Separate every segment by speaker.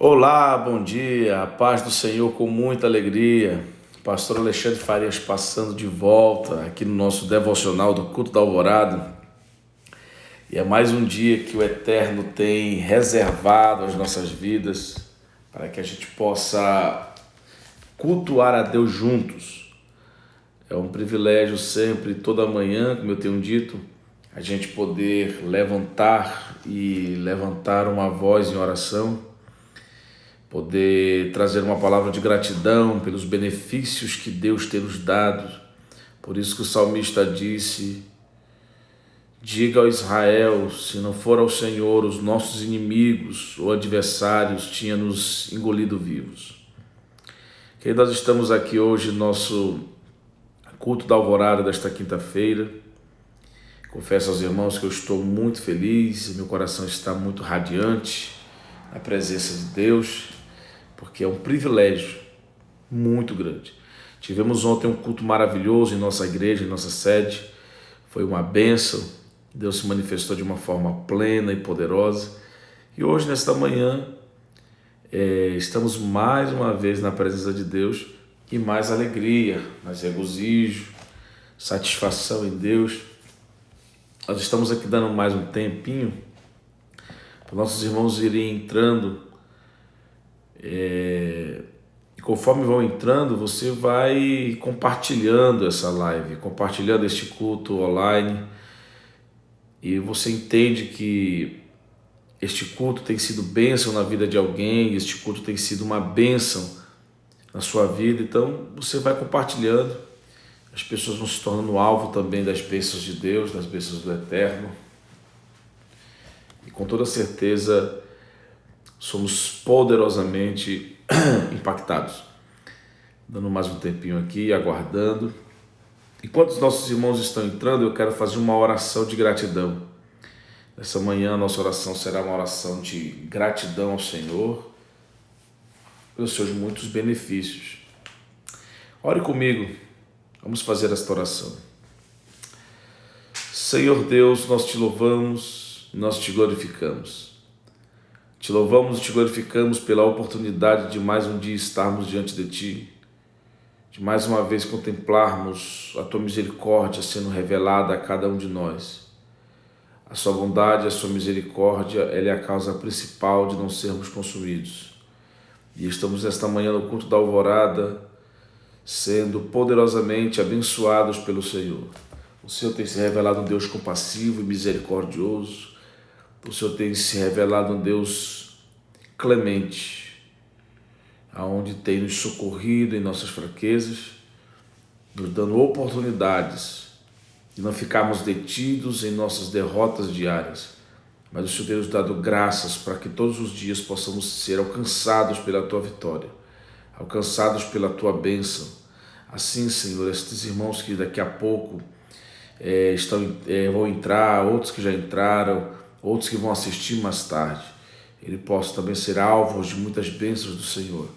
Speaker 1: Olá, bom dia, a paz do Senhor com muita alegria. Pastor Alexandre Farias passando de volta aqui no nosso devocional do Culto da Alvorada. E é mais um dia que o Eterno tem reservado às nossas vidas para que a gente possa cultuar a Deus juntos. É um privilégio sempre, toda manhã, como eu tenho dito, a gente poder levantar uma voz em oração, poder trazer uma palavra de gratidão pelos benefícios que Deus tem nos dado. Por isso que o salmista disse: diga ao Israel, se não for ao Senhor, os nossos inimigos ou adversários tinham nos engolido vivos. Que nós estamos aqui hoje no nosso culto da alvorada desta quinta-feira. Confesso aos irmãos que eu estou muito feliz, meu coração está muito radiante na presença de Deus, porque é um privilégio muito grande. Tivemos ontem um culto maravilhoso em nossa igreja, em nossa sede. Foi uma bênção. Deus se manifestou de uma forma plena e poderosa. E hoje, nesta manhã, estamos mais uma vez na presença de Deus e mais alegria, mais regozijo, satisfação em Deus. Nós estamos aqui dando mais um tempinho para nossos irmãos irem entrando. E conforme vão entrando, você vai compartilhando essa live, compartilhando este culto online, e você entende que este culto tem sido bênção na vida de alguém, este culto tem sido uma bênção na sua vida. Então você vai compartilhando, as pessoas vão se tornando alvo também das bênçãos de Deus, das bênçãos do Eterno, e com toda certeza somos poderosamente impactados. Dando mais um tempinho aqui, aguardando. Enquanto os nossos irmãos estão entrando, eu quero fazer uma oração de gratidão. Nessa manhã a nossa oração será uma oração de gratidão ao Senhor pelos seus muitos benefícios. Ore comigo, vamos fazer esta oração. Senhor Deus, nós te louvamos e nós te glorificamos. Te louvamos e te glorificamos pela oportunidade de mais um dia estarmos diante de Ti, de mais uma vez contemplarmos a Tua misericórdia sendo revelada a cada um de nós. A Sua bondade, a Sua misericórdia, ela é a causa principal de não sermos consumidos. E estamos nesta manhã no culto da alvorada, sendo poderosamente abençoados pelo Senhor. O Senhor tem se revelado um Deus compassivo e misericordioso. O Senhor tem se revelado um Deus clemente, aonde tem nos socorrido em nossas fraquezas, nos dando oportunidades de não ficarmos detidos em nossas derrotas diárias, mas o Senhor tem nos dado graças para que todos os dias possamos ser alcançados pela Tua vitória, alcançados pela Tua bênção. Assim, Senhor, estes irmãos que daqui a pouco vão entrar, outros que já entraram, outros que vão assistir mais tarde, ele possa também ser alvo de muitas bênçãos do Senhor.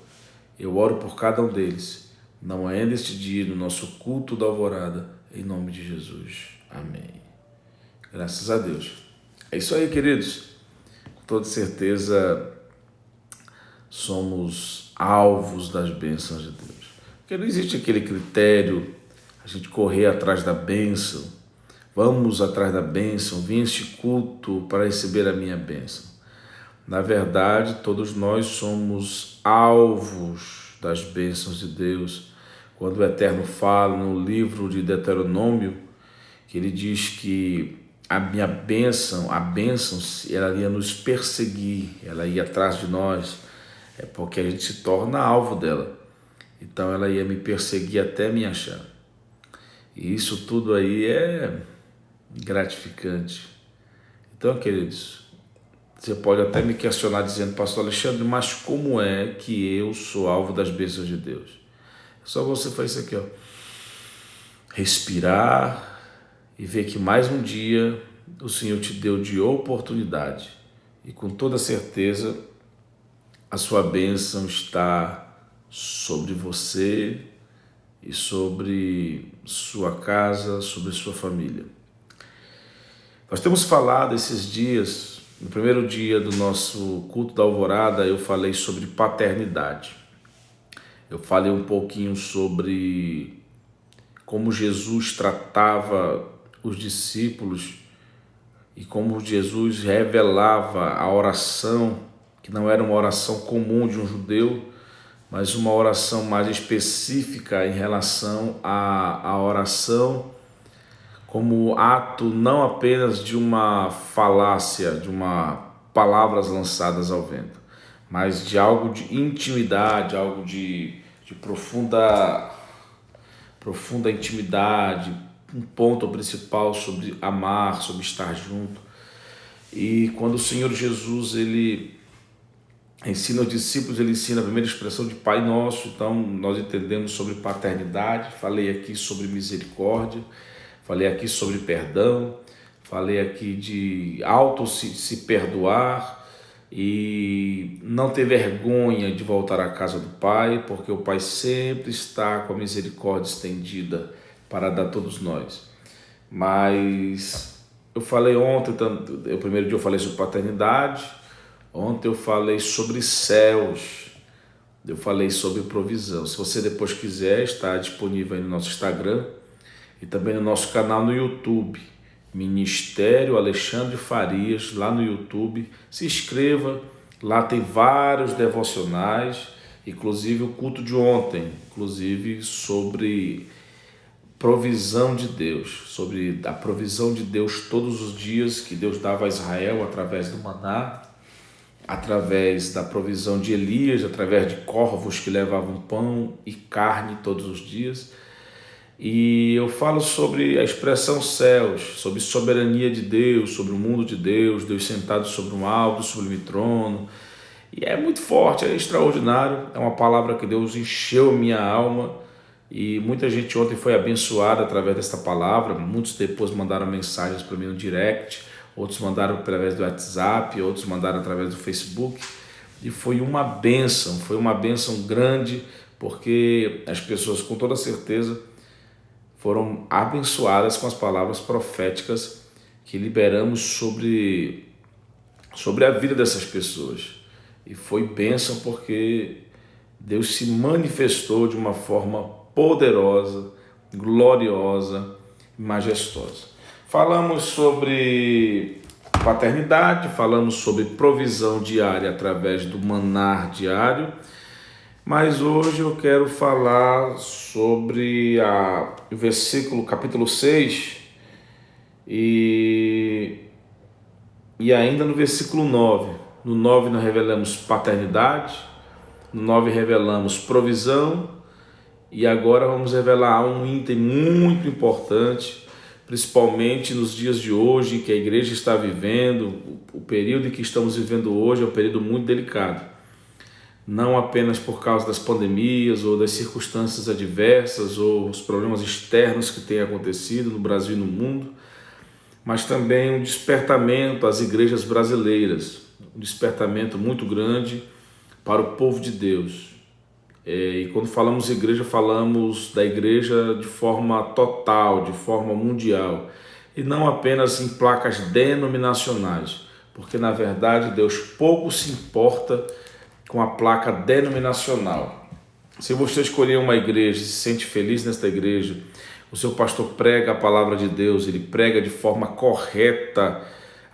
Speaker 1: Eu oro por cada um deles, não é neste dia, no nosso culto da alvorada, em nome de Jesus. Amém. Graças a Deus. É isso aí, queridos. Com toda certeza, somos alvos das bênçãos de Deus. Porque não existe aquele critério, a gente correr atrás da bênção. Vamos atrás da bênção, vim este culto para receber a minha bênção. Na verdade, todos nós somos alvos das bênçãos de Deus. Quando o Eterno fala no livro de Deuteronômio, que ele diz que a bênção, ela ia nos perseguir, ela ia atrás de nós, é porque a gente se torna alvo dela. Então ela ia me perseguir até me achar. E isso tudo aí é gratificante. Então, queridos, você pode até me questionar dizendo: pastor Alexandre, mas como é que eu sou alvo das bênçãos de Deus? É só você fazer isso aqui, ó. Respirar e ver que mais um dia o Senhor te deu de oportunidade, e com toda certeza a sua bênção está sobre você e sobre sua casa, sobre sua família. Nós temos falado esses dias No primeiro dia do nosso culto da alvorada, eu falei sobre paternidade. Eu falei um pouquinho sobre como Jesus tratava os discípulos e como Jesus revelava a oração, que não era uma oração comum de um judeu, mas uma oração mais específica em relação à oração como ato não apenas de uma falácia, de uma palavras lançadas ao vento, mas de algo de intimidade, algo de profunda intimidade, um ponto principal sobre amar, sobre estar junto. E quando o Senhor Jesus ele ensina os discípulos, ele ensina a primeira expressão de Pai Nosso. Então nós entendemos sobre paternidade, falei aqui sobre misericórdia, falei aqui sobre perdão, falei aqui de se perdoar e não ter vergonha de voltar à casa do Pai, porque o Pai sempre está com a misericórdia estendida para dar a todos nós. Mas eu falei ontem, o primeiro dia eu falei sobre paternidade, ontem eu falei sobre céus, eu falei sobre provisão. Se você depois quiser, está disponível aí no nosso Instagram e também no nosso canal no YouTube, Ministério Alexandre Farias, lá no YouTube. Se inscreva, lá tem vários devocionais, inclusive o culto de ontem, inclusive sobre provisão de Deus, sobre a provisão de Deus todos os dias que Deus dava a Israel através do maná, através da provisão de Elias, através de corvos que levavam pão e carne todos os dias. E eu falo sobre a expressão céus, sobre soberania de Deus, sobre o mundo de Deus, Deus sentado sobre um alto, sublime trono. E é muito forte, é extraordinário, é uma palavra que Deus encheu minha alma e muita gente ontem foi abençoada através dessa palavra. Muitos depois mandaram mensagens para mim no direct, outros mandaram através do WhatsApp, outros mandaram através do Facebook. E foi uma bênção grande, porque as pessoas com toda certeza foram abençoadas com as palavras proféticas que liberamos sobre a vida dessas pessoas. E foi bênção porque Deus se manifestou de uma forma poderosa, gloriosa e majestosa. Falamos sobre paternidade, falamos sobre provisão diária através do maná diário, mas hoje eu quero falar sobre o versículo, capítulo 6, e ainda no versículo 9. No 9 nós revelamos paternidade, no 9 revelamos provisão, e agora vamos revelar um item muito importante, principalmente nos dias de hoje, que a igreja está vivendo. O período em que estamos vivendo hoje é um período muito delicado. Não apenas por causa das pandemias ou das circunstâncias adversas ou os problemas externos que têm acontecido no Brasil e no mundo, mas também um despertamento às igrejas brasileiras, um despertamento muito grande para o povo de Deus. E quando falamos igreja, falamos da igreja de forma total, de forma mundial, e não apenas em placas denominacionais, porque na verdade Deus pouco se importa com a placa denominacional. Se você escolher uma igreja e se sente feliz nesta igreja, o seu pastor prega a palavra de Deus, ele prega de forma correta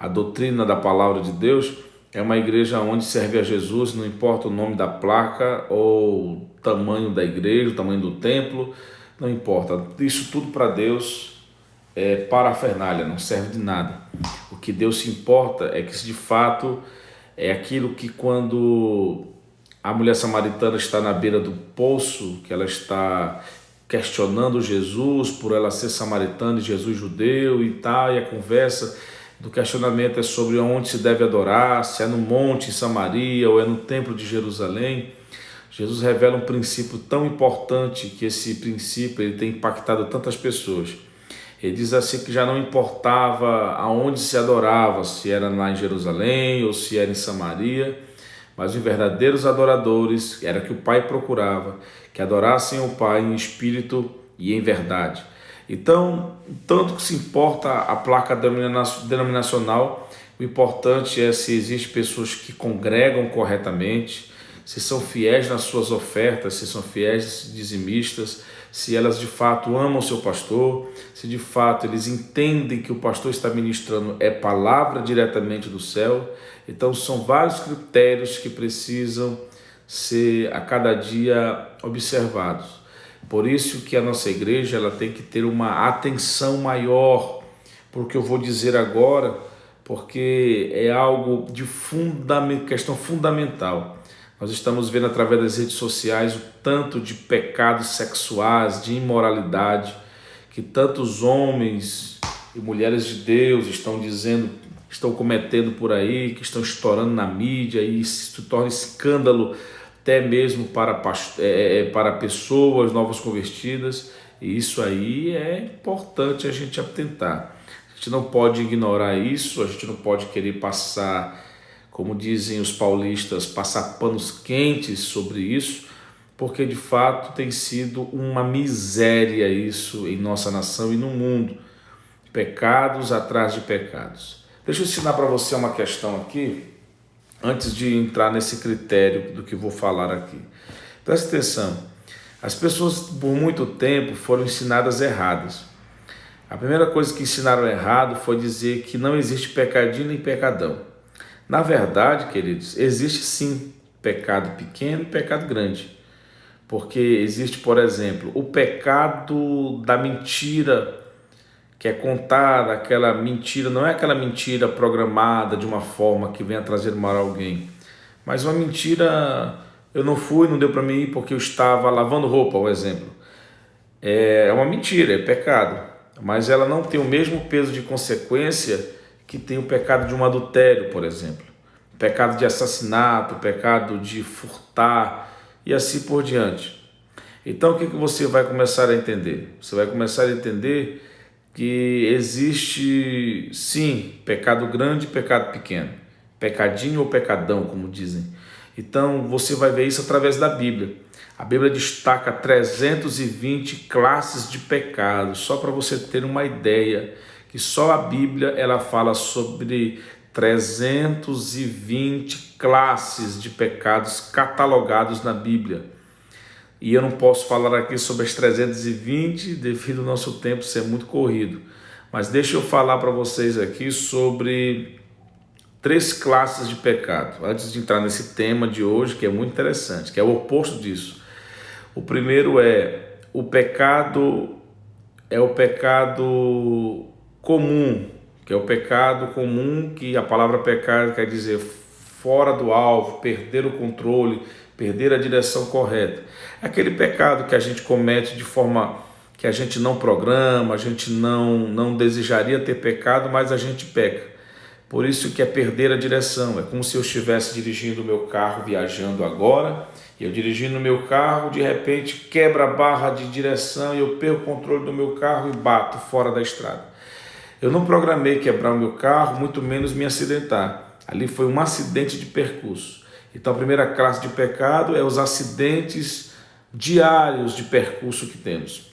Speaker 1: a doutrina da palavra de Deus, é uma igreja onde serve a Jesus, não importa o nome da placa ou o tamanho da igreja, o tamanho do templo, não importa. Isso tudo para Deus é parafernália, não serve de nada. O que Deus se importa é que, de fato, é aquilo que quando a mulher samaritana está na beira do poço, que ela está questionando Jesus por ela ser samaritana e Jesus judeu e tal, e a conversa do questionamento é sobre onde se deve adorar, se é no monte em Samaria ou é no templo de Jerusalém. Jesus revela um princípio tão importante, que esse princípio ele tem impactado tantas pessoas. Ele diz assim que já não importava aonde se adorava, se era lá em Jerusalém ou se era em Samaria, mas os verdadeiros adoradores era que o Pai procurava, que adorassem o Pai em espírito e em verdade. Então, tanto que se importa a placa denominacional, O importante é se existem pessoas que congregam corretamente, se são fiéis nas suas ofertas, se são fiéis dizimistas, se elas de fato amam o seu pastor, se de fato eles entendem que o pastor está ministrando é palavra diretamente do céu. Então são vários critérios que precisam ser a cada dia observados. Por isso que a nossa igreja ela tem que ter uma atenção maior, porque eu vou dizer agora, porque é algo de questão fundamental. Nós estamos vendo através das redes sociais o tanto de pecados sexuais, de imoralidade, que tantos homens e mulheres de Deus estão cometendo por aí, que estão estourando na mídia, e isso torna escândalo até mesmo para pessoas novas convertidas. E isso aí é importante a gente atentar. A gente não pode ignorar isso, a gente não pode querer passar, como dizem os paulistas, passar panos quentes sobre isso, porque de fato tem sido uma miséria isso em nossa nação e no mundo. Pecados atrás de pecados. Deixa eu ensinar para você uma questão aqui, antes de entrar nesse critério do que vou falar aqui. Presta atenção. As pessoas por muito tempo foram ensinadas erradas. A primeira coisa que ensinaram errado foi dizer que não existe pecadinho nem pecadão. Na verdade, queridos, existe sim pecado pequeno e pecado grande. Porque existe, por exemplo, o pecado da mentira, que é contada, aquela mentira, não é aquela mentira programada de uma forma que venha trazer mal a alguém, mas uma mentira, eu não fui, não deu para mim ir porque eu estava lavando roupa, por exemplo. É uma mentira, é pecado, mas ela não tem o mesmo peso de consequência que tem o pecado de um adultério, por exemplo, pecado de assassinato, pecado de furtar e assim por diante. Então o que você vai começar a entender? Você vai começar a entender que existe sim pecado grande e pecado pequeno, pecadinho ou pecadão, como dizem. Então você vai ver isso através da Bíblia. A Bíblia destaca 320 classes de pecados, só para você ter uma ideia, que só a Bíblia ela fala sobre 320 classes de pecados catalogados na Bíblia. E eu não posso falar aqui sobre as 320 devido ao nosso tempo ser muito corrido. Mas deixa eu falar para vocês aqui sobre 3 classes de pecado, antes de entrar nesse tema de hoje, que é muito interessante, que é o oposto disso. O primeiro é o pecado comum, que é o pecado comum, que a palavra pecado quer dizer fora do alvo, perder o controle, perder a direção correta. É aquele pecado que a gente comete de forma que a gente não programa, a gente não desejaria ter pecado, mas a gente peca. Por isso que é perder a direção. É como se eu estivesse dirigindo o meu carro, viajando agora, e eu dirigindo o meu carro, de repente quebra a barra de direção e eu perco o controle do meu carro e bato fora da estrada. Eu não programei quebrar o meu carro, muito menos me acidentar. Ali foi um acidente de percurso. Então a primeira classe de pecado é os acidentes diários de percurso que temos.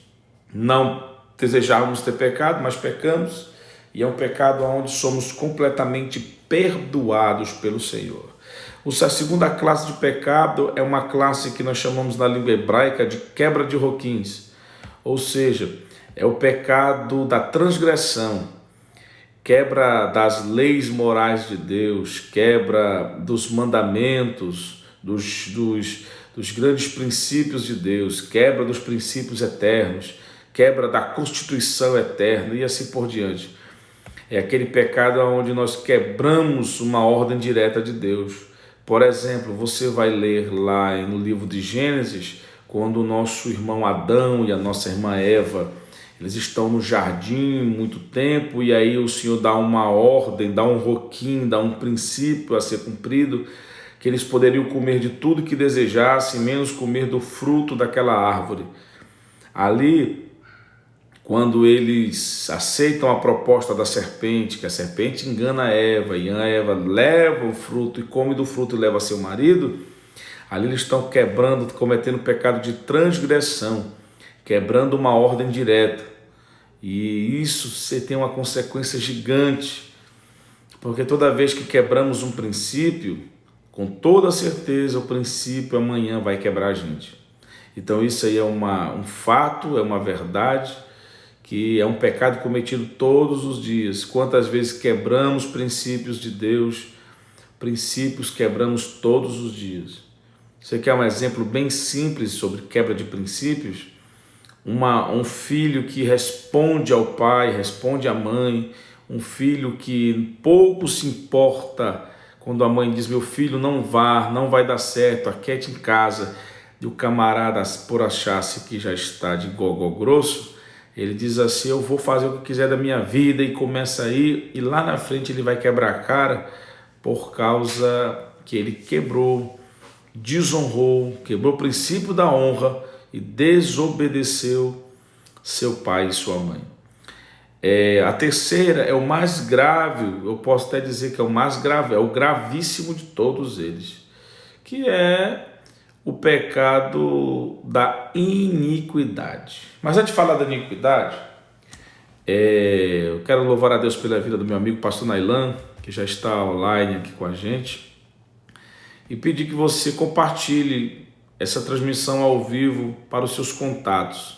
Speaker 1: Não desejávamos ter pecado, mas pecamos, e é um pecado onde somos completamente perdoados pelo Senhor. A segunda classe de pecado é uma classe que nós chamamos na língua hebraica de quebra de roquins, ou seja, é o pecado da transgressão, quebra das leis morais de Deus, quebra dos mandamentos, dos grandes princípios de Deus, quebra dos princípios eternos, quebra da Constituição eterna e assim por diante. É aquele pecado onde nós quebramos uma ordem direta de Deus. Por exemplo, você vai ler lá no livro de Gênesis, quando o nosso irmão Adão e a nossa irmã Eva, eles estão no jardim muito tempo, e aí o Senhor dá uma ordem, dá um roquim, dá um princípio a ser cumprido, que eles poderiam comer de tudo que desejassem, menos comer do fruto daquela árvore. Ali, quando eles aceitam a proposta da serpente, que a serpente engana a Eva, e a Eva leva o fruto e come do fruto e leva seu marido, ali eles estão quebrando, cometendo pecado de transgressão, quebrando uma ordem direta. E isso você tem uma consequência gigante, Porque toda vez que quebramos um princípio, com toda certeza o princípio amanhã vai quebrar a gente. Então isso aí é um fato, é uma verdade, que é um pecado cometido todos os dias. Quantas vezes quebramos princípios de Deus, princípios quebramos todos os dias. Você quer um exemplo bem simples sobre quebra de princípios? Um filho que responde ao pai, responde à mãe, um filho que pouco se importa quando a mãe diz: meu filho, não vai dar certo, aquete em casa, e o camarada, por achar-se que já está de gogó grosso, ele diz assim: eu vou fazer o que quiser da minha vida, e começa a ir, e lá na frente ele vai quebrar a cara por causa que ele quebrou, desonrou, quebrou o princípio da honra e desobedeceu seu pai e sua mãe. A terceira é o mais grave, eu posso até dizer que é o mais grave, é o gravíssimo de todos eles, que é o pecado da iniquidade. Mas antes de falar da iniquidade, eu quero louvar a Deus pela vida do meu amigo pastor Nailan, que já está online aqui com a gente, e pedir que você compartilhe essa transmissão ao vivo para os seus contatos.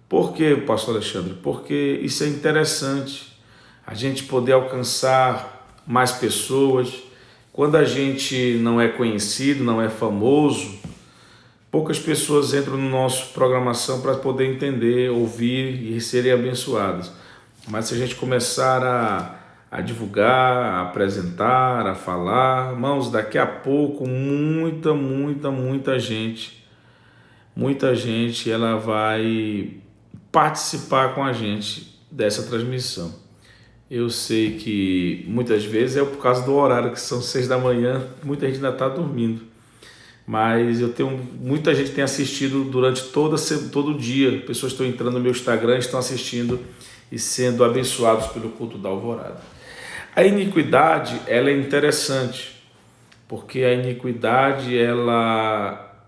Speaker 1: Por quê, pastor Alexandre? Porque isso é interessante, a gente poder alcançar mais pessoas. Quando a gente não é conhecido, não é famoso, poucas pessoas entram no nosso programação para poder entender, ouvir e serem abençoadas. Mas se a gente começar a divulgar, a apresentar, a falar, irmãos, daqui a pouco muita gente ela vai participar com a gente dessa transmissão. Eu sei que muitas vezes é por causa do horário, que são 6 da manhã, muita gente ainda está dormindo. Mas muita gente tem assistido durante todo o dia. Pessoas estão entrando no meu Instagram, estão assistindo e sendo abençoados pelo culto da alvorada. A iniquidade, ela é interessante, porque a iniquidade, ela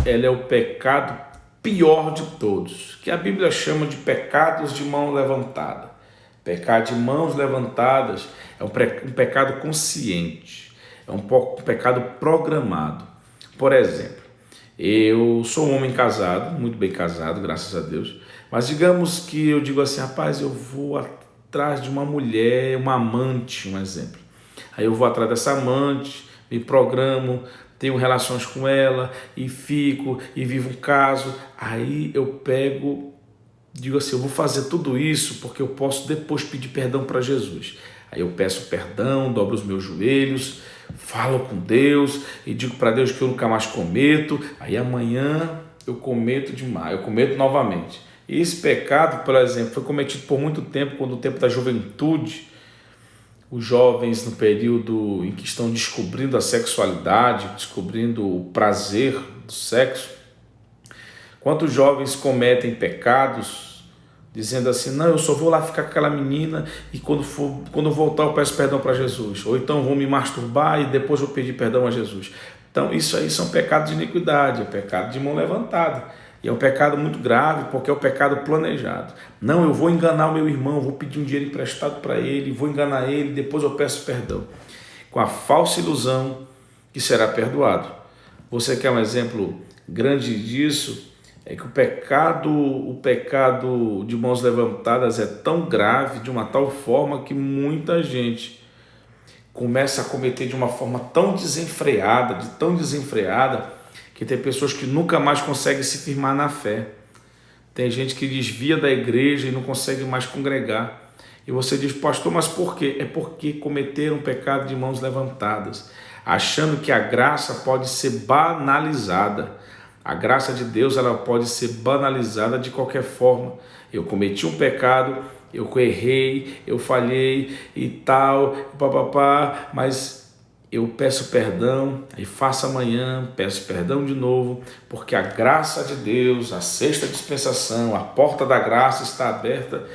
Speaker 1: é o pecado pior de todos, que a Bíblia chama de pecados de mão levantada. Pecado de mãos levantadas é um pecado consciente, é um pecado programado. Por exemplo, eu sou um homem casado, muito bem casado, graças a Deus, mas digamos que eu digo assim: rapaz, eu vou atrás de uma mulher, uma amante, um exemplo. Aí eu vou atrás dessa amante, me programo, tenho relações com ela e fico e vivo um caso. Aí eu digo assim: eu vou fazer tudo isso porque eu posso depois pedir perdão para Jesus. Aí eu peço perdão, dobro os meus joelhos, falo com Deus e digo para Deus que eu nunca mais cometo. Aí amanhã eu cometo novamente. E esse pecado, por exemplo, foi cometido por muito tempo, quando o tempo da juventude, os jovens no período em que estão descobrindo a sexualidade, descobrindo o prazer do sexo. Quantos jovens cometem pecados dizendo assim: não, eu só vou lá ficar com aquela menina e quando voltar eu peço perdão para Jesus. Ou então vou me masturbar e depois vou pedir perdão a Jesus. Então isso aí são pecados de iniquidade, é pecado de mão levantada. E é um pecado muito grave, porque é um pecado planejado. Não, eu vou enganar o meu irmão, vou pedir um dinheiro emprestado para ele, vou enganar ele, depois eu peço perdão. Com a falsa ilusão que será perdoado. Você quer um exemplo grande disso? É que o pecado de mãos levantadas é tão grave, de uma tal forma, que muita gente começa a cometer de uma forma tão desenfreada, que tem pessoas que nunca mais conseguem se firmar na fé. Tem gente que desvia da igreja e não consegue mais congregar. E você diz: pastor, mas por quê? É porque cometeram pecado de mãos levantadas, achando que a graça pode ser banalizada. A graça de Deus, ela pode ser banalizada de qualquer forma. Eu cometi um pecado, eu errei, eu falhei e tal, mas eu peço perdão, aí faço amanhã, peço perdão de novo, porque a graça de Deus, a sexta dispensação, a porta da graça está aberta,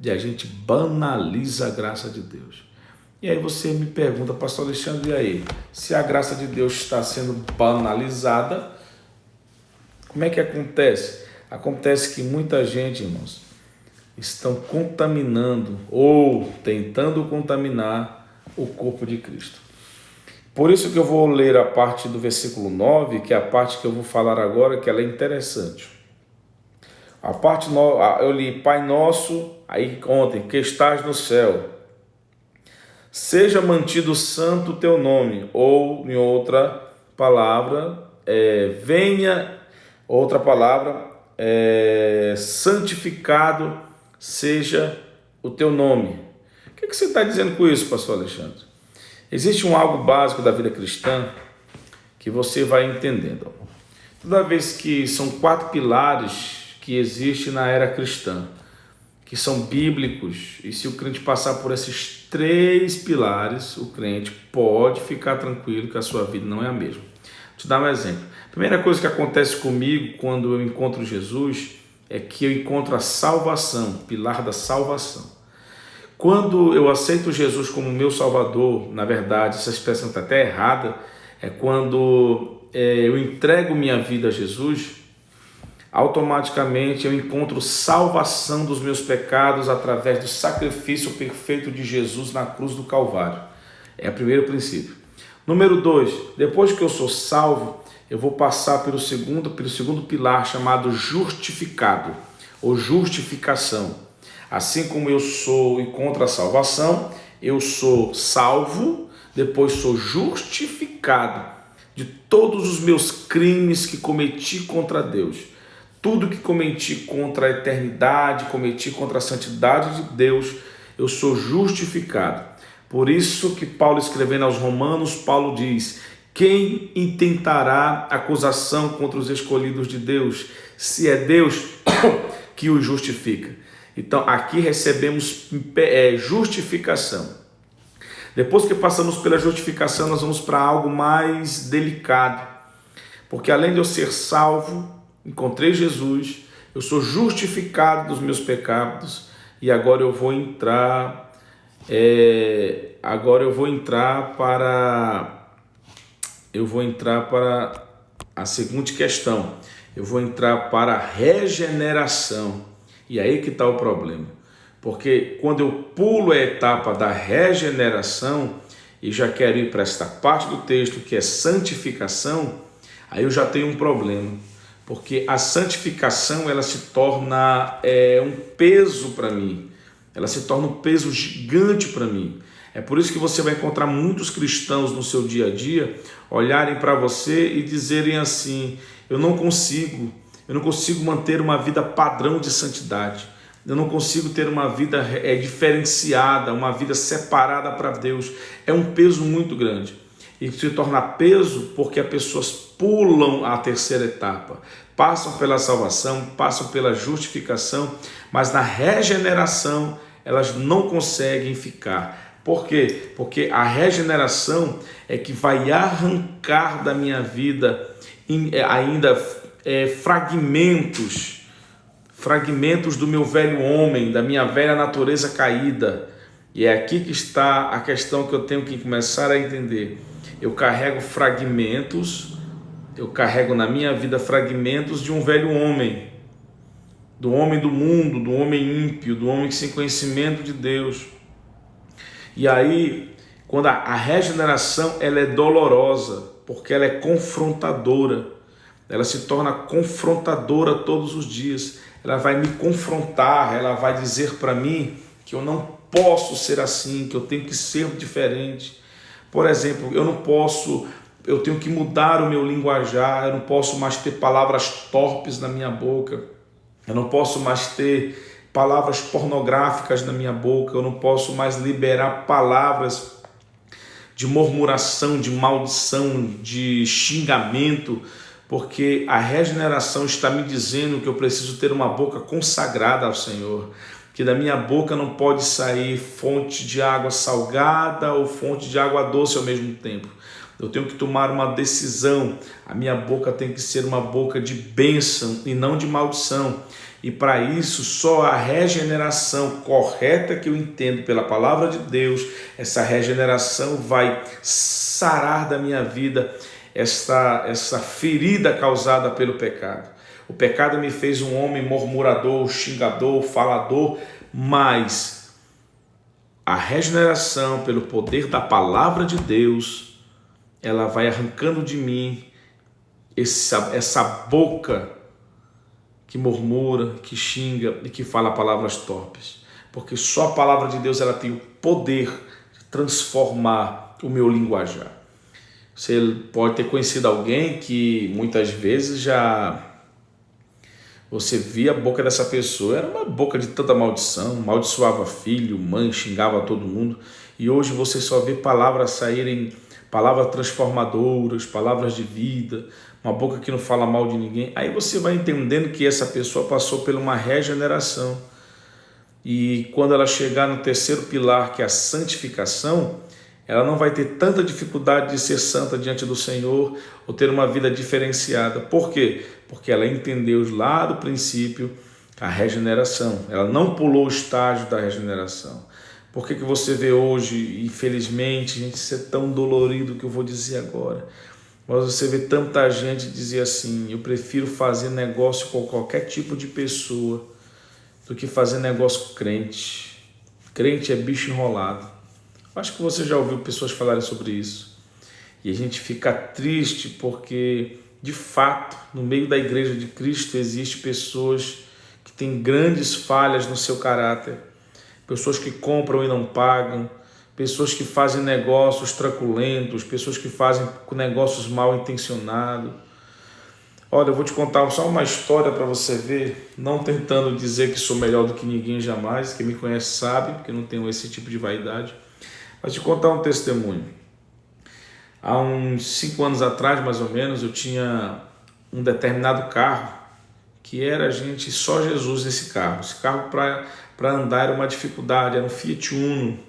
Speaker 1: e a gente banaliza a graça de Deus. E aí você me pergunta: pastor Alexandre, e aí? Se a graça de Deus está sendo banalizada, como é que acontece? Acontece que muita gente, irmãos, estão contaminando ou tentando contaminar o corpo de Cristo. Por isso que eu vou ler a parte do versículo 9, que é a parte que eu vou falar agora, que ela é interessante. A parte eu li: Pai nosso, aí ontem, que estás no céu, seja mantido santo o teu nome, ou em outra palavra, venha, outra palavra, santificado seja o teu nome. O que você está dizendo com isso, pastor Alexandre? Existe algo básico da vida cristã que você vai entendendo. Toda vez que são 4 pilares que existem na era cristã, que são bíblicos, e se o crente passar por esses 3 pilares, o crente pode ficar tranquilo que a sua vida não é a mesma. Vou te dar um exemplo. A primeira coisa que acontece comigo quando eu encontro Jesus é que eu encontro a salvação, pilar da salvação. Quando eu aceito Jesus como meu Salvador, na verdade, essa expressão está até errada, é quando eu entrego minha vida a Jesus, automaticamente eu encontro salvação dos meus pecados através do sacrifício perfeito de Jesus na cruz do Calvário. É o primeiro princípio. Número 2, depois que eu sou salvo, eu vou passar pelo segundo pilar chamado justificado, ou justificação. Assim como eu sou e contra a salvação, eu sou salvo, depois sou justificado de todos os meus crimes que cometi contra Deus. Tudo que cometi contra a eternidade, cometi contra a santidade de Deus, eu sou justificado. Por isso que Paulo, escrevendo aos Romanos, Paulo diz: quem intentará acusação contra os escolhidos de Deus, se é Deus que os justifica? Então, aqui recebemos justificação. Depois que passamos pela justificação, nós vamos para algo mais delicado. Porque além de eu ser salvo, encontrei Jesus, eu sou justificado dos meus pecados, e agora eu vou entrar para a seguinte questão. Eu vou entrar para a regeneração. E aí que está o problema, porque quando eu pulo a etapa da regeneração e já quero ir para esta parte do texto que é santificação, aí eu já tenho um problema, porque a santificação ela se torna um peso para mim, ela se torna um peso gigante para mim. É por isso que você vai encontrar muitos cristãos no seu dia a dia olharem para você e dizerem assim: eu não consigo manter uma vida padrão de santidade. Eu não consigo ter uma vida diferenciada, uma vida separada para Deus. É um peso muito grande. E se torna peso porque as pessoas pulam a terceira etapa. Passam pela salvação, passam pela justificação, mas na regeneração elas não conseguem ficar. Por quê? Porque a regeneração é que vai arrancar da minha vida ainda fragmentos do meu velho homem, da minha velha natureza caída. E é aqui que está a questão que eu tenho que começar a entender. Eu carrego na minha vida fragmentos de um velho homem, do homem do mundo, do homem ímpio, do homem sem conhecimento de Deus. E aí, quando a regeneração ela é dolorosa, porque ela é confrontadora. Ela se torna confrontadora todos os dias. Ela vai me confrontar, ela vai dizer para mim que eu não posso ser assim, que eu tenho que ser diferente. Por exemplo, eu tenho que mudar o meu linguajar, eu não posso mais ter palavras torpes na minha boca, eu não posso mais ter palavras pornográficas na minha boca, eu não posso mais liberar palavras de murmuração, de maldição, de xingamento, porque a regeneração está me dizendo que eu preciso ter uma boca consagrada ao Senhor, que da minha boca não pode sair fonte de água salgada ou fonte de água doce ao mesmo tempo. Eu tenho que tomar uma decisão, a minha boca tem que ser uma boca de bênção e não de maldição. E para isso, só a regeneração correta que eu entendo pela palavra de Deus, essa regeneração vai sarar da minha vida essa ferida causada pelo pecado. O pecado me fez um homem murmurador, xingador, falador, mas a regeneração pelo poder da palavra de Deus, ela vai arrancando de mim essa boca que murmura, que xinga e que fala palavras torpes. Porque só a palavra de Deus ela tem o poder de transformar o meu linguajar. Você pode ter conhecido alguém que muitas vezes você via a boca dessa pessoa, era uma boca de tanta maldição, maldiçoava filho, mãe, xingava todo mundo, e hoje você só vê palavras saírem, palavras transformadoras, palavras de vida, uma boca que não fala mal de ninguém. Aí você vai entendendo que essa pessoa passou por uma regeneração, e quando ela chegar no terceiro pilar, que é a santificação, ela não vai ter tanta dificuldade de ser santa diante do Senhor ou ter uma vida diferenciada. Por quê? Porque ela entendeu lá do princípio a regeneração. Ela não pulou o estágio da regeneração. Por que você vê hoje, infelizmente, gente, isso é tão dolorido que eu vou dizer agora, mas você vê tanta gente dizer assim: eu prefiro fazer negócio com qualquer tipo de pessoa do que fazer negócio com crente. Crente é bicho enrolado. Acho que você já ouviu pessoas falarem sobre isso. E a gente fica triste porque, de fato, no meio da igreja de Cristo existem pessoas que têm grandes falhas no seu caráter. Pessoas que compram e não pagam. Pessoas que fazem negócios truculentos. Pessoas que fazem negócios mal intencionados. Olha, eu vou te contar só uma história para você ver, não tentando dizer que sou melhor do que ninguém jamais. Quem me conhece sabe, porque eu não tenho esse tipo de vaidade. Mas te contar um testemunho. Há uns 5 anos atrás, mais ou menos, eu tinha um determinado carro que era, gente, só Jesus nesse carro. Esse carro para andar era uma dificuldade, era um Fiat Uno.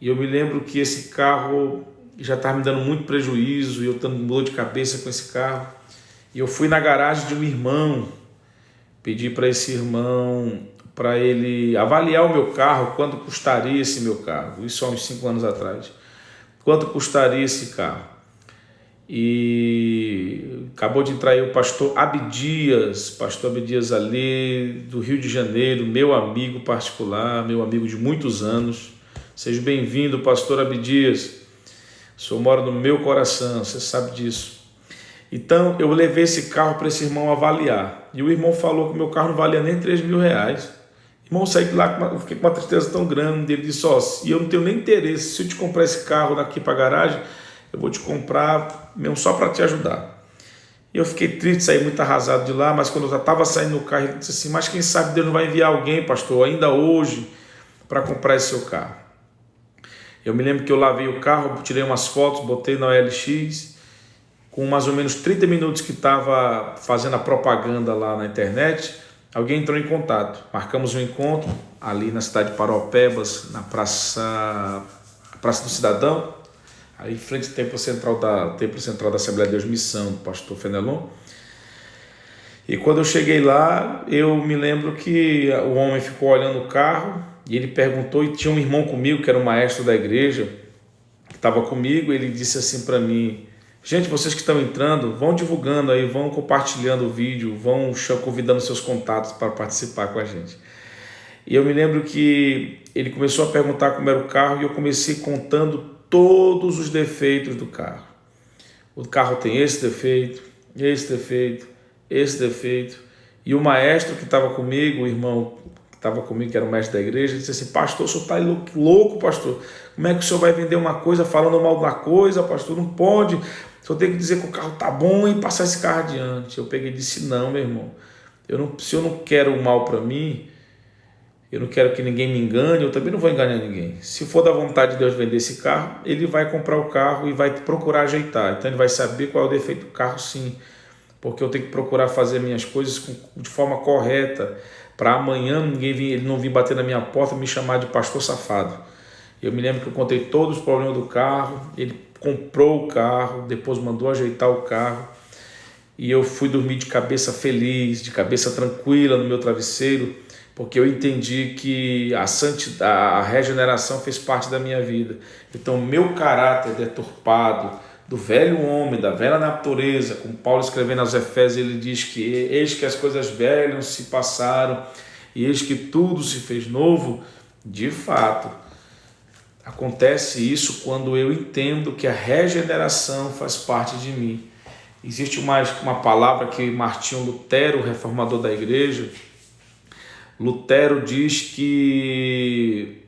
Speaker 1: E eu me lembro que esse carro já estava me dando muito prejuízo e eu estando dor de cabeça com esse carro. E eu fui na garagem de um irmão, pedi para esse irmão para ele avaliar o meu carro, quanto custaria esse meu carro. Isso há uns 5 anos atrás. Quanto custaria esse carro? E acabou de entrar aí o pastor Abdias ali do Rio de Janeiro, meu amigo particular, meu amigo de muitos anos. Seja bem-vindo, pastor Abdias. O senhor mora no meu coração, você sabe disso. Então eu levei esse carro para esse irmão avaliar. E o irmão falou que o meu carro não valia nem 3 mil reais. Irmão, saí de lá, eu fiquei com uma tristeza tão grande. Ele disse: ó, e eu não tenho nem interesse, se eu te comprar esse carro daqui para a garagem, eu vou te comprar mesmo só para te ajudar. E eu fiquei triste, saí muito arrasado de lá, mas quando eu já estava saindo no carro, ele disse assim: mas quem sabe Deus não vai enviar alguém, pastor, ainda hoje, para comprar esse seu carro. Eu me lembro que eu lavei o carro, tirei umas fotos, botei na OLX, com mais ou menos 30 minutos que estava fazendo a propaganda lá na internet, alguém entrou em contato. Marcamos um encontro ali na cidade de Paraupebas, na Praça do Cidadão, aí em frente ao Templo Central da Assembleia de Deus Missão, do pastor Fenelon. E quando eu cheguei lá, eu me lembro que o homem ficou olhando o carro e ele perguntou, e tinha um irmão comigo, que era um maestro da igreja, que estava comigo, ele disse assim para mim: gente, vocês que estão entrando, vão divulgando aí, vão compartilhando o vídeo, vão convidando seus contatos para participar com a gente. E eu me lembro que ele começou a perguntar como era o carro e eu comecei contando todos os defeitos do carro. O carro tem esse defeito, esse defeito, esse defeito. E o maestro que estava comigo, o irmão que estava comigo, que era o mestre da igreja, disse assim: pastor, o senhor está louco, pastor. Como é que o senhor vai vender uma coisa falando mal da coisa, pastor? Não pode. O senhor tem que dizer que o carro está bom e passar esse carro adiante. Eu peguei e disse: não, meu irmão. Se eu não quero o mal para mim, eu não quero que ninguém me engane, eu também não vou enganar ninguém. Se for da vontade de Deus vender esse carro, ele vai comprar o carro e vai procurar ajeitar. Então ele vai saber qual é o defeito do carro, sim. Porque eu tenho que procurar fazer minhas coisas de forma correta, para amanhã ele não vir bater na minha porta e me chamar de pastor safado. Eu me lembro que eu contei todos os problemas do carro, ele comprou o carro, depois mandou ajeitar o carro, e eu fui dormir de cabeça feliz, de cabeça tranquila no meu travesseiro, porque eu entendi que a regeneração fez parte da minha vida. Então, meu caráter deturpado, do velho homem, da velha natureza, como Paulo escrevendo aos Efésios, ele diz que eis que as coisas velhas se passaram e eis que tudo se fez novo. De fato, Acontece isso quando eu entendo que a regeneração faz parte de mim. Existe uma palavra que Martinho Lutero, reformador da igreja, Lutero diz que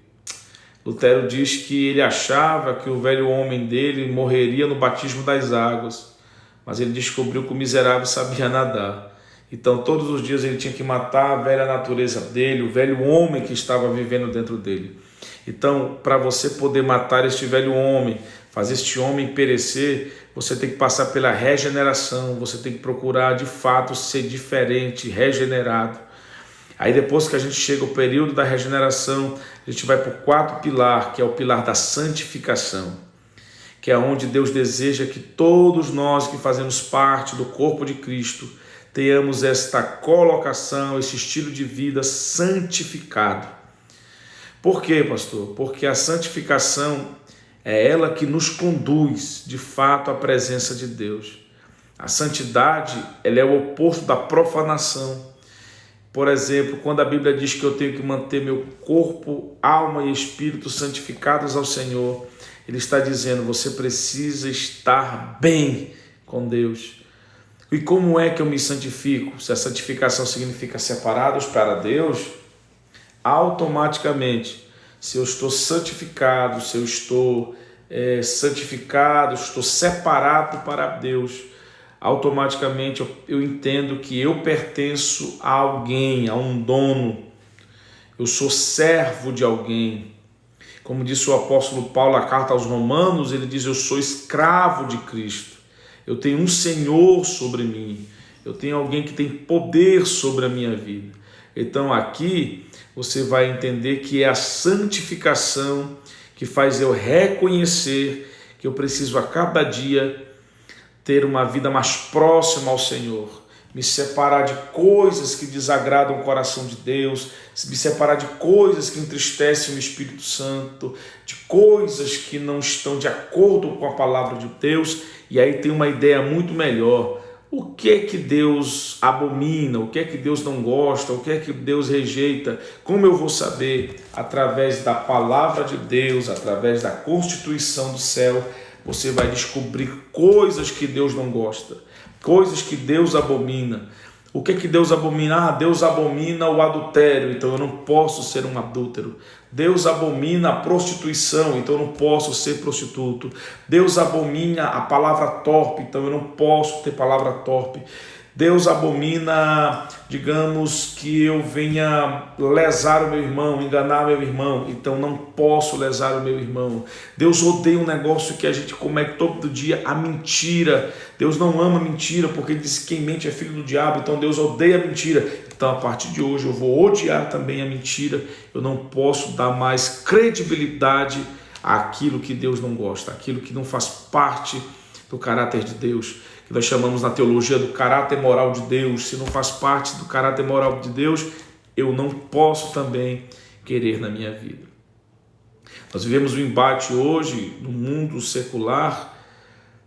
Speaker 1: ele achava que o velho homem dele morreria no batismo das águas, mas ele descobriu que o miserável sabia nadar. Então todos os dias ele tinha que matar a velha natureza dele, o velho homem que estava vivendo dentro dele. Então, para você poder matar este velho homem, fazer este homem perecer, você tem que passar pela regeneração, você tem que procurar de fato ser diferente, regenerado. Aí depois que a gente chega ao período da regeneração, a gente vai para o quarto pilar, que é o pilar da santificação, que é onde Deus deseja que todos nós que fazemos parte do corpo de Cristo tenhamos esta colocação, esse estilo de vida santificado. Por quê, pastor? Porque a santificação é ela que nos conduz, de fato, à presença de Deus. A santidade, ela é o oposto da profanação. Por exemplo, quando a Bíblia diz que eu tenho que manter meu corpo, alma e espírito santificados ao Senhor, Ele está dizendo, você precisa estar bem com Deus. E como é que eu me santifico? Se a santificação significa separados para Deus, automaticamente, se eu estou santificado, se eu estou santificado, estou separado para Deus, automaticamente eu entendo que eu pertenço a alguém, a um dono, eu sou servo de alguém. Como disse o apóstolo Paulo na carta aos Romanos, ele diz, eu sou escravo de Cristo, eu tenho um Senhor sobre mim, eu tenho alguém que tem poder sobre a minha vida. Então aqui você vai entender que é a santificação que faz eu reconhecer que eu preciso a cada dia ter uma vida mais próxima ao Senhor, me separar de coisas que desagradam o coração de Deus, me separar de coisas que entristecem o Espírito Santo, de coisas que não estão de acordo com a palavra de Deus. E aí tem uma ideia muito melhor. O que é que Deus abomina? O que é que Deus não gosta? O que é que Deus rejeita? Como eu vou saber? Através da palavra de Deus, através da constituição do céu, você vai descobrir coisas que Deus não gosta, coisas que Deus abomina. O que é que Deus abomina? Deus abomina o adultério, então eu não posso ser um adúltero. Deus abomina a prostituição, então eu não posso ser prostituto. Deus abomina a palavra torpe, então eu não posso ter palavra torpe. Deus abomina, digamos, que eu venha lesar o meu irmão, enganar meu irmão, então não posso lesar o meu irmão. Deus odeia um negócio que a gente comete todo dia, a mentira. Deus não ama mentira, porque ele diz que quem mente é filho do diabo, então Deus odeia a mentira. Então a partir de hoje eu vou odiar também a mentira, eu não posso dar mais credibilidade àquilo que Deus não gosta, aquilo que não faz parte do caráter de Deus, que nós chamamos na teologia do caráter moral de Deus. Se não faz parte do caráter moral de Deus, eu não posso também querer na minha vida. Nós vivemos um embate hoje no mundo secular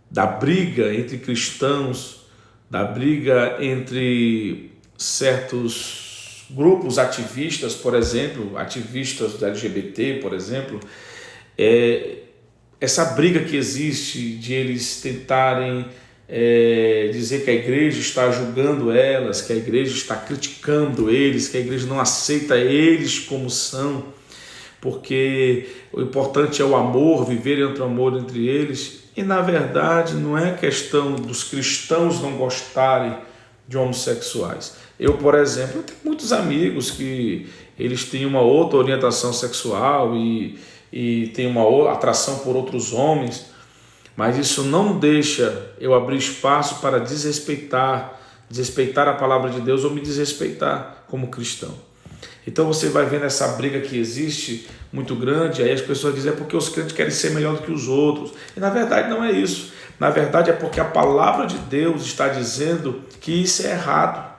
Speaker 1: da briga entre cristãos, da briga entre certos grupos ativistas, por exemplo, ativistas do LGBT, por exemplo, essa briga que existe de eles tentarem dizer que a igreja está julgando elas, que a igreja está criticando eles, que a igreja não aceita eles como são, porque o importante é o amor, viver entre o amor entre eles. E na verdade não é questão dos cristãos não gostarem de homossexuais. Eu, por exemplo, tenho muitos amigos que eles têm uma outra orientação sexual e têm uma outra atração por outros homens, mas isso não deixa eu abrir espaço para desrespeitar a palavra de Deus ou me desrespeitar como cristão. Então você vai vendo essa briga que existe muito grande, aí as pessoas dizem porque os crentes querem ser melhor do que os outros. E na verdade não é isso. Na verdade é porque a palavra de Deus está dizendo que isso é errado.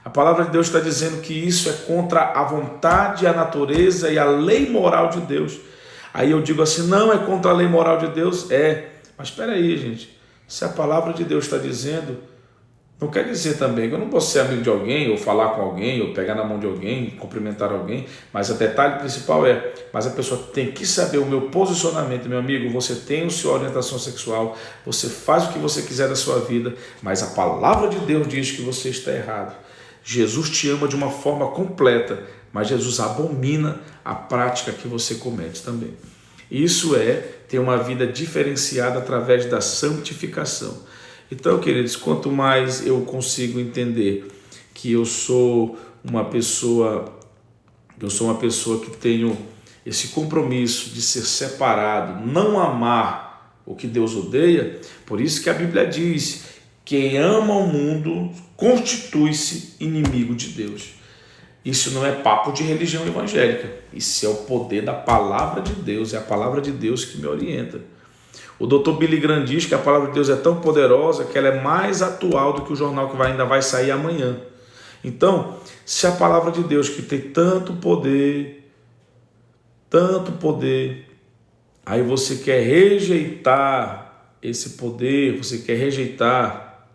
Speaker 1: A palavra de Deus está dizendo que isso é contra a vontade, a natureza e a lei moral de Deus. Aí eu digo assim, não é contra a lei moral de Deus? É. Mas espera aí, gente. Se a palavra de Deus está dizendo, Não quer dizer também que eu não posso ser amigo de alguém, ou falar com alguém, ou pegar na mão de alguém, cumprimentar alguém, mas o detalhe principal mas a pessoa tem que saber o meu posicionamento. Meu amigo, você tem a sua orientação sexual, você faz o que você quiser da sua vida, mas a palavra de Deus diz que você está errado. Jesus te ama de uma forma completa, mas Jesus abomina a prática que você comete também. Isso é ter uma vida diferenciada através da santificação. Então, queridos, quanto mais eu consigo entender que eu sou uma pessoa que tenho esse compromisso de ser separado, não amar o que Deus odeia, por isso que a Bíblia diz: quem ama o mundo constitui-se inimigo de Deus. Isso não é papo de religião evangélica, isso é o poder da palavra de Deus, é a palavra de Deus que me orienta. O Dr. Billy Graham diz que a palavra de Deus é tão poderosa que ela é mais atual do que o jornal que ainda vai sair amanhã. Então, se a palavra de Deus, que tem tanto poder, aí você quer rejeitar esse poder, você quer rejeitar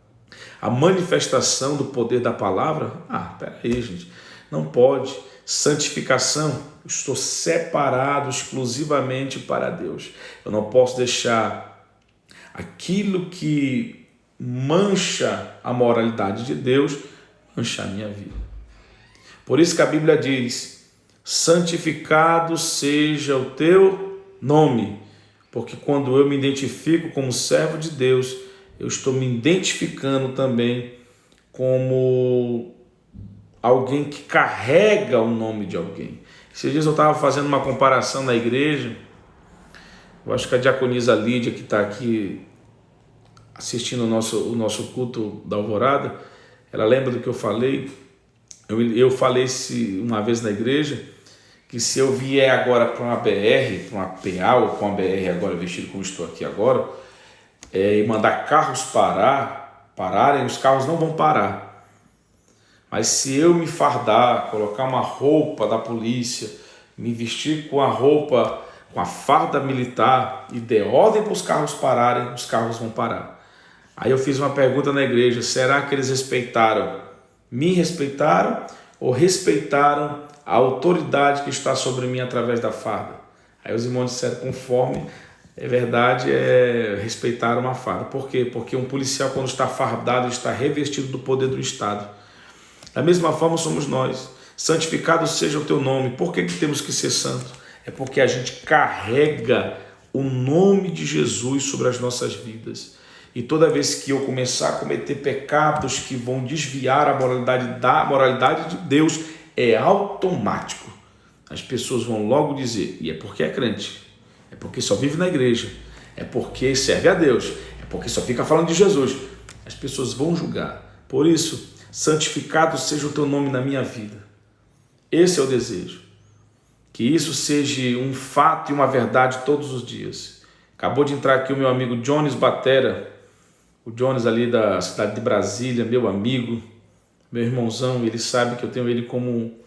Speaker 1: a manifestação do poder da palavra, peraí, gente, não pode. Santificação, estou separado exclusivamente para Deus. Eu não posso deixar aquilo que mancha a moralidade de Deus manchar a minha vida. Por isso que a Bíblia diz: santificado seja o teu nome, porque quando eu me identifico como servo de Deus, eu estou me identificando também como alguém que carrega o nome de alguém. Esses dias eu estava fazendo uma comparação na igreja. Eu acho que a diaconisa Lídia, que está aqui assistindo o nosso culto da Alvorada, ela lembra do que eu falei. Eu falei uma vez na igreja que se eu vier agora para uma BR, para uma PA ou para uma BR agora, vestido como estou aqui agora, e mandar carros pararem, os carros não vão parar. Mas se eu me fardar, colocar uma roupa da polícia, me vestir com a farda militar e der ordem para os carros pararem, os carros vão parar. Aí eu fiz uma pergunta na igreja: será que eles me respeitaram ou respeitaram a autoridade que está sobre mim através da farda? Aí os irmãos disseram: conforme é verdade, respeitaram a farda. Por quê? Porque um policial, quando está fardado, está revestido do poder do Estado. Da mesma forma somos nós. Santificado seja o teu nome. Por que temos que ser santos? É porque a gente carrega o nome de Jesus sobre as nossas vidas. E toda vez que eu começar a cometer pecados que vão desviar a moralidade da moralidade de Deus, é automático. As pessoas vão logo dizer: e é porque é crente, é porque só vive na igreja, é porque serve a Deus, é porque só fica falando de Jesus. As pessoas vão julgar. Por isso, santificado seja o teu nome na minha vida. Esse é o desejo. Que isso seja um fato e uma verdade todos os dias. Acabou de entrar aqui o meu amigo Jones Batera, o Jones ali da cidade de Brasília, meu amigo, meu irmãozão. Ele sabe que eu tenho ele como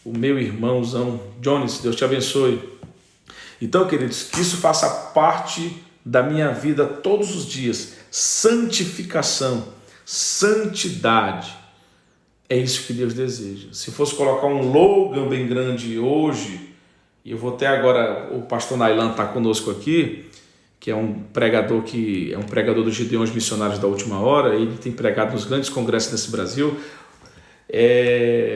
Speaker 1: o meu irmãozão. Jones, Deus te abençoe. Então, queridos, que isso faça parte da minha vida todos os dias. Santificação. Santidade, é isso que Deus deseja. Se fosse colocar um slogan bem grande hoje, e eu vou ter agora, o pastor Nailan está conosco aqui, que é um pregador dos Gideões Missionários da Última Hora. Ele tem pregado nos grandes congressos desse Brasil.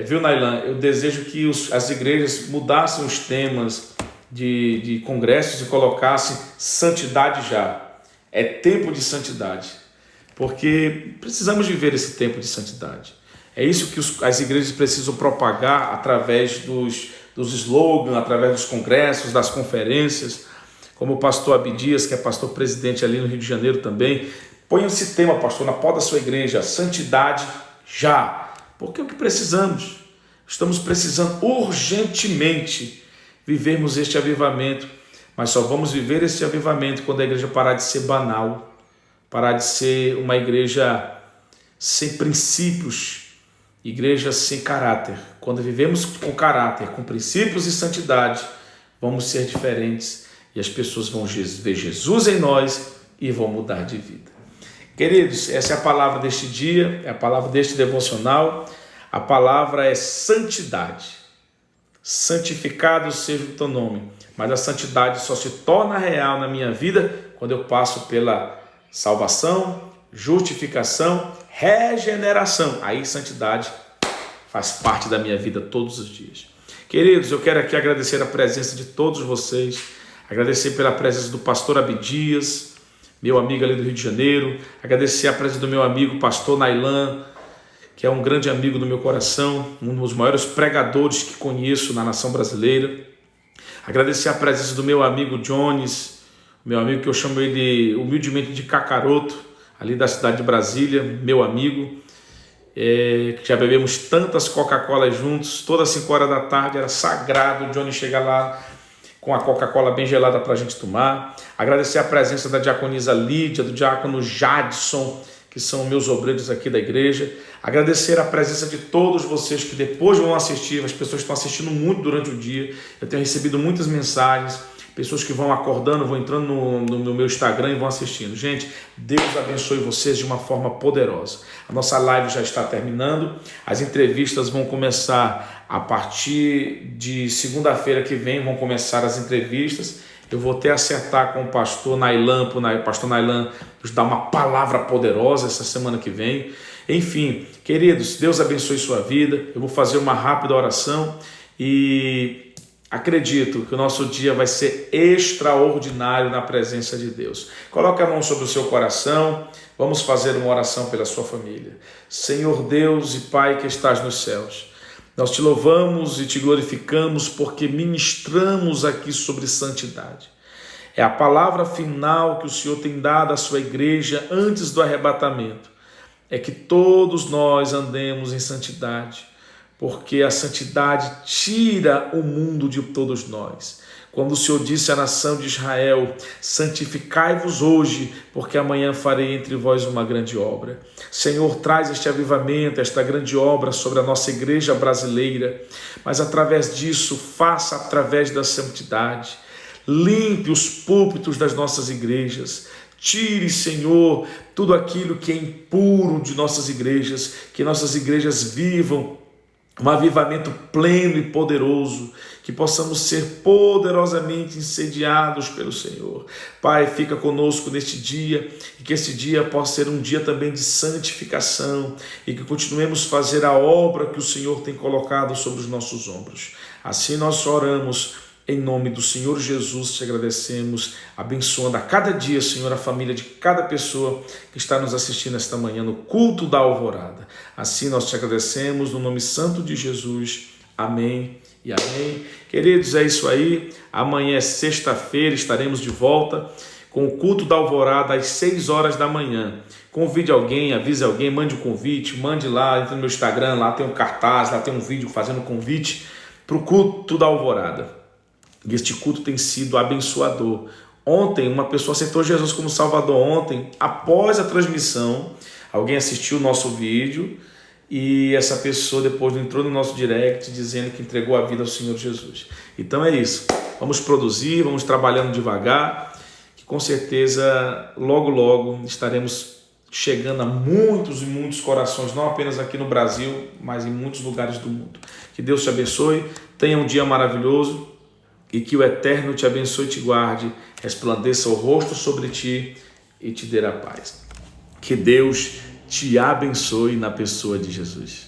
Speaker 1: Viu, Nailan? Eu desejo que as igrejas mudassem os temas de congressos e colocassem santidade já. É tempo de santidade. Porque precisamos viver esse tempo de santidade. É isso que as igrejas precisam propagar através dos slogans, através dos congressos, das conferências. Como o pastor Abdias, que é pastor presidente ali no Rio de Janeiro também. Põe esse tema, pastor, na porta da sua igreja: santidade já. Porque é o que precisamos. Estamos precisando urgentemente vivermos este avivamento. Mas só vamos viver esse avivamento quando a igreja parar de ser banal. Parar de ser uma igreja sem princípios, igreja sem caráter. Quando vivemos com caráter, com princípios e santidade, vamos ser diferentes e as pessoas vão ver Jesus em nós e vão mudar de vida. Queridos, essa é a palavra deste dia, é a palavra deste devocional. A palavra é santidade. Santificado seja o teu nome. Mas a santidade só se torna real na minha vida quando eu passo pela salvação, justificação, regeneração. Aí santidade faz parte da minha vida todos os dias. Queridos, eu quero aqui agradecer a presença de todos vocês, agradecer pela presença do pastor Abdias, meu amigo ali do Rio de Janeiro, agradecer a presença do meu amigo pastor Nailan, que é um grande amigo do meu coração, um dos maiores pregadores que conheço na nação brasileira. Agradecer a presença do meu amigo Jones, meu amigo que eu chamo ele humildemente de Cacaroto, ali da cidade de Brasília, meu amigo, que já bebemos tantas Coca-Cola juntos, todas as 5 horas da tarde era sagrado o Johnny chegar lá com a Coca-Cola bem gelada para a gente tomar. Agradecer a presença da diaconisa Lídia, do diácono Jadson, que são meus obreiros aqui da igreja. Agradecer a presença de todos vocês que depois vão assistir, as pessoas estão assistindo muito durante o dia. Eu tenho recebido muitas mensagens, pessoas que vão acordando, vão entrando no meu Instagram e vão assistindo. Gente, Deus abençoe vocês de uma forma poderosa. A nossa live já está terminando, as entrevistas vão começar a partir de segunda-feira que vem, vão começar as entrevistas. Eu vou até acertar com o pastor Nailan, para o pastor Nailan nos dar uma palavra poderosa essa semana que vem. Enfim, queridos, Deus abençoe sua vida. Eu vou fazer uma rápida oração e acredito que o nosso dia vai ser extraordinário na presença de Deus. Coloque a mão sobre o seu coração. Vamos fazer uma oração pela sua família. Senhor Deus e Pai que estás nos céus, nós te louvamos e te glorificamos porque ministramos aqui sobre santidade. É a palavra final que o Senhor tem dado à sua igreja antes do arrebatamento. É que todos nós andemos em santidade, porque a santidade tira o mundo de todos nós. Quando o Senhor disse à nação de Israel, santificai-vos hoje, porque amanhã farei entre vós uma grande obra. Senhor, traz este avivamento, esta grande obra sobre a nossa igreja brasileira, mas através disso, faça através da santidade. Limpe os púlpitos das nossas igrejas. Tire, Senhor, tudo aquilo que é impuro de nossas igrejas, que nossas igrejas vivam um avivamento pleno e poderoso, que possamos ser poderosamente incendiados pelo Senhor. Pai, fica conosco neste dia, e que este dia possa ser um dia também de santificação, e que continuemos a fazer a obra que o Senhor tem colocado sobre os nossos ombros. Assim nós oramos, em nome do Senhor Jesus, te agradecemos, abençoando a cada dia, Senhor, a família de cada pessoa que está nos assistindo esta manhã no culto da alvorada. Assim nós te agradecemos, no nome santo de Jesus. Amém e amém. Queridos, é isso aí. Amanhã é sexta-feira, estaremos de volta com o culto da alvorada às 6 horas da manhã. Convide alguém, avise alguém, mande um convite, mande lá, entre no meu Instagram, lá tem um cartaz, lá tem um vídeo fazendo convite para o culto da alvorada. E este culto tem sido abençoador. Ontem, uma pessoa aceitou Jesus como Salvador. Ontem, após a transmissão, alguém assistiu o nosso vídeo e essa pessoa depois entrou no nosso direct dizendo que entregou a vida ao Senhor Jesus. Então é isso. Vamos produzir, vamos trabalhando devagar, que com certeza logo, logo estaremos chegando a muitos e muitos corações, não apenas aqui no Brasil, mas em muitos lugares do mundo. Que Deus te abençoe, tenha um dia maravilhoso, e que o Eterno te abençoe e te guarde, resplandeça o rosto sobre ti e te dê a paz. Que Deus te abençoe na pessoa de Jesus.